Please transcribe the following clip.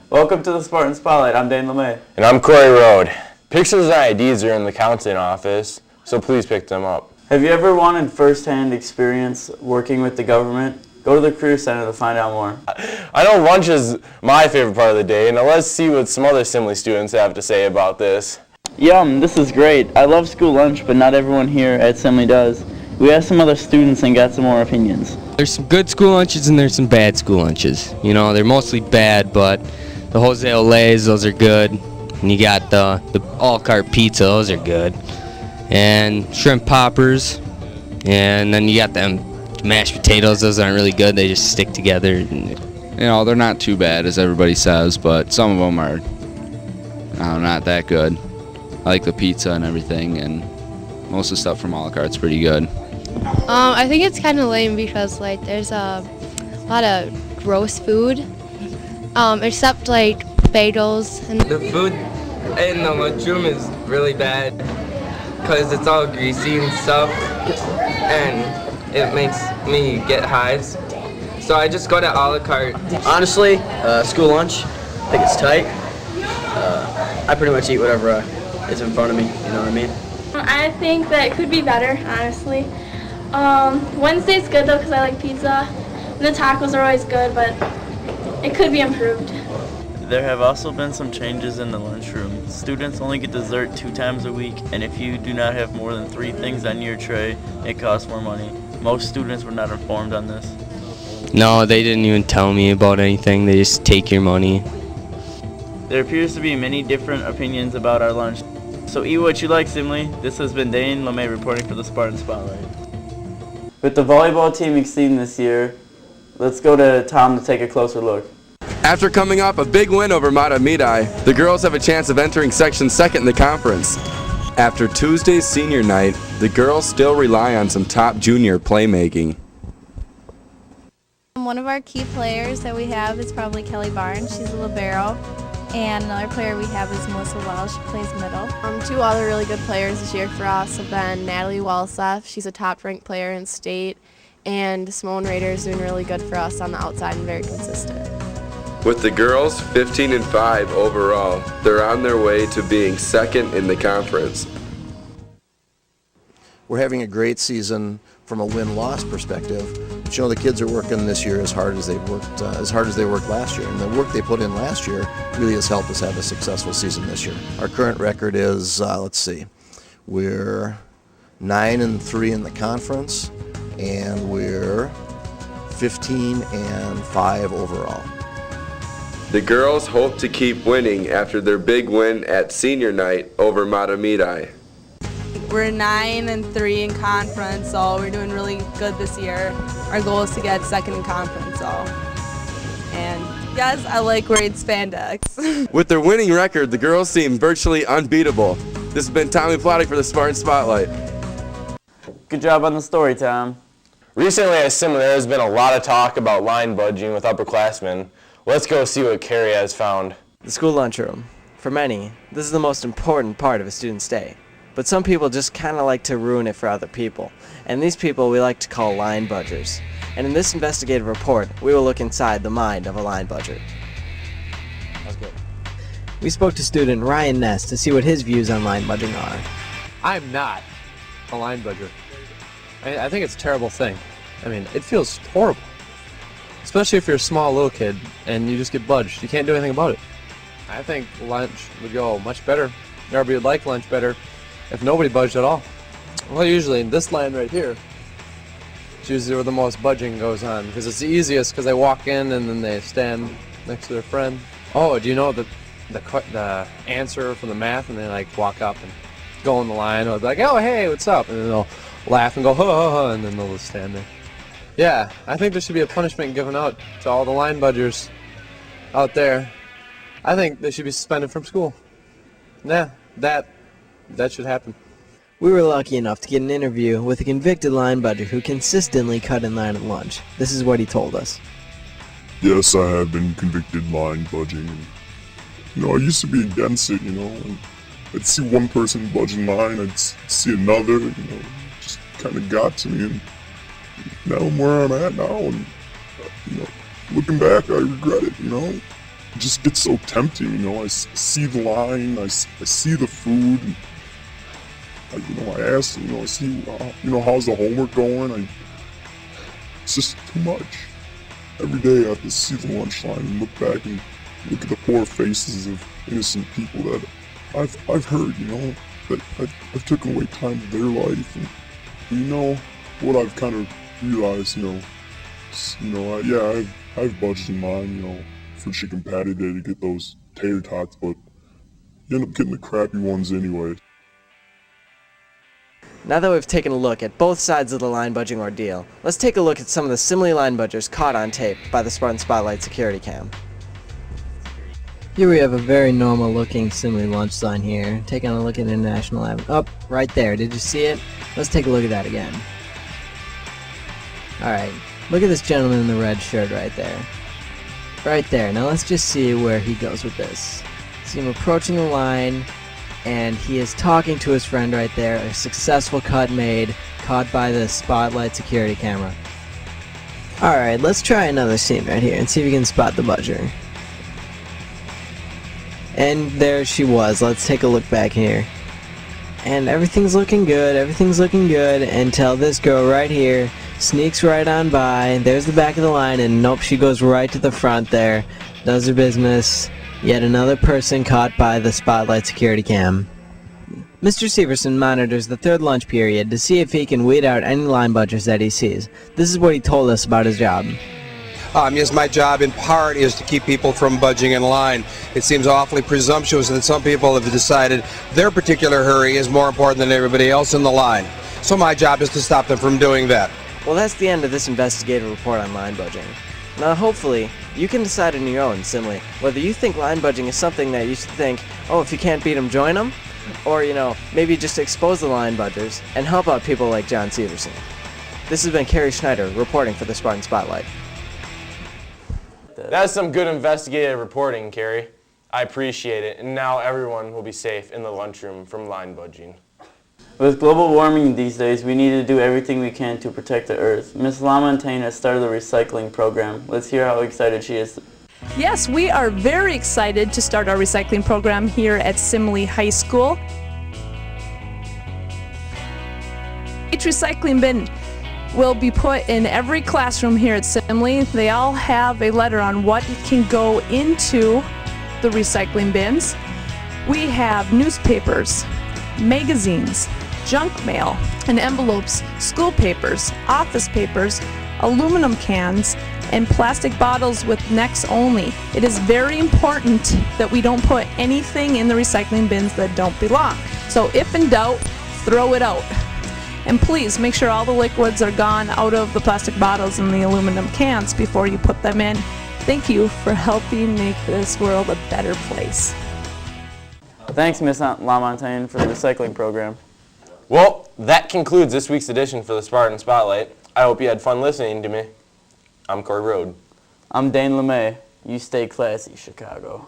Welcome to the Spartan Spotlight. I'm Dane LeMay. And I'm Corey Rode. Pictures and IDs are in the counseling office, so please pick them up. Have you ever wanted first-hand experience working with the government? Go to the Career Center to find out more. I know lunch is my favorite part of the day, and now let's see what some other Simile students have to say about this. Yum, this is great. I love school lunch, but not everyone here at Simile does. We asked some other students and got some more opinions. There's some good school lunches and there's some bad school lunches. You know, they're mostly bad, but the Jose Olays, those are good. And you got the a la carte pizza, those are good. And shrimp poppers. And then you got them mashed potatoes, those aren't really good. They just stick together. You know, they're not too bad as everybody says, but some of them are not that good. I like the pizza and everything, and most of the stuff from a la carte's pretty good. I think it's kind of lame because like there's a lot of gross food, except like bagels. And the food in the lunchroom is really bad because it's all greasy and stuff, and it makes me get hives. So I just go to a la carte. Honestly, school lunch, I think it's tight. I pretty much eat whatever is in front of me, you know what I mean? I think that it could be better, honestly. Wednesday's good though because I like pizza. And the tacos are always good, but it could be improved. There have also been some changes in the lunchroom. Students only get dessert 2 times a week, and if you do not have more than 3 things on your tray, it costs more money. Most students were not informed on this. No, they didn't even tell me about anything. They just take your money. There appears to be many different opinions about our lunch. So eat what you like, Simile. This has been Dane LeMay reporting for the Spartan Spotlight. With the volleyball team exceeding this year, let's go to Tom to take a closer look. After coming off a big win over Mata Midai, the girls have a chance of entering Section 2nd in the conference. After Tuesday's senior night, the girls still rely on some top junior playmaking. One of our key players that we have is probably Kelly Barnes. She's a libero. And another player we have is Melissa Wells. She plays middle. 2 other really good players this year for us have been Natalie Wellseth. She's a top-ranked player in state. And Simone Rader is doing really good for us on the outside and very consistent. With the girls 15-5 overall, they're on their way to being second in the conference. We're having a great season from a win-loss perspective. But, you know, the kids are working this year as hard as they worked last year, and the work they put in last year really has helped us have a successful season this year. Our current record is, we're 9-3 in the conference, and we're 15-5 overall. The girls hope to keep winning after their big win at senior night over Mata Midai. We're 9-3 in conference, so we're doing really good this year. Our goal is to get second in conference, so. And yes, I like wearing spandex. With their winning record, the girls seem virtually unbeatable. This has been Tommy Plotty for the Spartan Spotlight. Good job on the story, Tom. Recently at Simile, there has been a lot of talk about line budging with upperclassmen. Let's go see what Carrie has found. The school lunchroom. For many, this is the most important part of a student's day. But some people just kind of like to ruin it for other people. And these people we like to call line budgers. And in this investigative report, we will look inside the mind of a line budger. That's good. We spoke to student Ryan Ness to see what his views on line budging are. I'm not a line budger. I think it's a terrible thing. I mean, it feels horrible. Especially if you're a small little kid and you just get budged. You can't do anything about it. I think lunch would go much better. Everybody would like lunch better if nobody budged at all. Well, usually in this line right here, it's usually where the most budging goes on because it's the easiest because they walk in and then they stand next to their friend. Oh, do you know the answer for the math? And they like walk up and go in the line or like, oh, hey, what's up? And then they'll laugh and go, ha ha ha, and then they'll just stand there. Yeah, I think there should be a punishment given out to all the line budgers out there. I think they should be suspended from school. Yeah, that should happen. We were lucky enough to get an interview with a convicted line budger who consistently cut in line at lunch. This is what he told us. Yes, I have been convicted line budging. And, I used to be against it, and I'd see one person budging line, I'd see another, just kind of got to me, and now I'm where I'm at now, and, looking back, I regret it, It just gets so tempting, I see the line, I see the food, and, I ask, I see, how's the homework going, it's just too much. Every day I have to see the lunch line and look back and look at the poor faces of innocent people that I've heard, that I've taken away time of their life, and what I've kind of realized, I've budgeted mine, for chicken patty day to get those tater tots, but you end up getting the crappy ones anyway. Now that we've taken a look at both sides of the line budging ordeal, let's take a look at some of the simile line budgers caught on tape by the Spartan Spotlight security cam. Here we have a very normal looking simile lunch sign here. Taking a look at International Avenue. Up, right there. Did you see it? Let's take a look at that again. Alright, look at this gentleman in the red shirt right there. Right there. Now let's just see where he goes with this. See him approaching the line, and he is talking to his friend right there. A successful cut made, caught by the Spotlight security camera. Alright, let's try another scene right here and see if we can spot the budger. And there she was. Let's take a look back here. And everything's looking good until this girl right here sneaks right on by. There's the back of the line, and nope, she goes right to the front there, does her business. Yet another person caught by the Spotlight security cam. Mr. Severson monitors the third lunch period to see if he can weed out any line budgers that he sees. This is what he told us about his job. Yes, my job in part is to keep people from budging in line. It seems awfully presumptuous that some people have decided their particular hurry is more important than everybody else in the line. So my job is to stop them from doing that. Well, that's the end of this investigative report on line budging. Now hopefully, you can decide on your own, Simile, whether you think line budging is something that you should think, oh, if you can't beat them, join them, or, maybe just expose the line budgers and help out people like John Severson. This has been Kerry Schneider reporting for the Spartan Spotlight. That's some good investigative reporting, Kerry. I appreciate it, and now everyone will be safe in the lunchroom from line budging. With global warming these days, we need to do everything we can to protect the earth. Ms. LaMontagne has started a recycling program. Let's hear how excited she is. Yes, we are very excited to start our recycling program here at Simile High School. Each recycling bin will be put in every classroom here at Simile. They all have a letter on what can go into the recycling bins. We have newspapers, magazines, junk mail, and envelopes, school papers, office papers, aluminum cans, and plastic bottles with necks only. It is very important that we don't put anything in the recycling bins that don't belong. So if in doubt, throw it out. And please make sure all the liquids are gone out of the plastic bottles and the aluminum cans before you put them in. Thank you for helping make this world a better place. Thanks, Ms. LaMontagne, for the recycling program. Well, that concludes this week's edition for the Spartan Spotlight. I hope you had fun listening to me. I'm Corey Rode. I'm Dane LeMay. You stay classy, Chicago.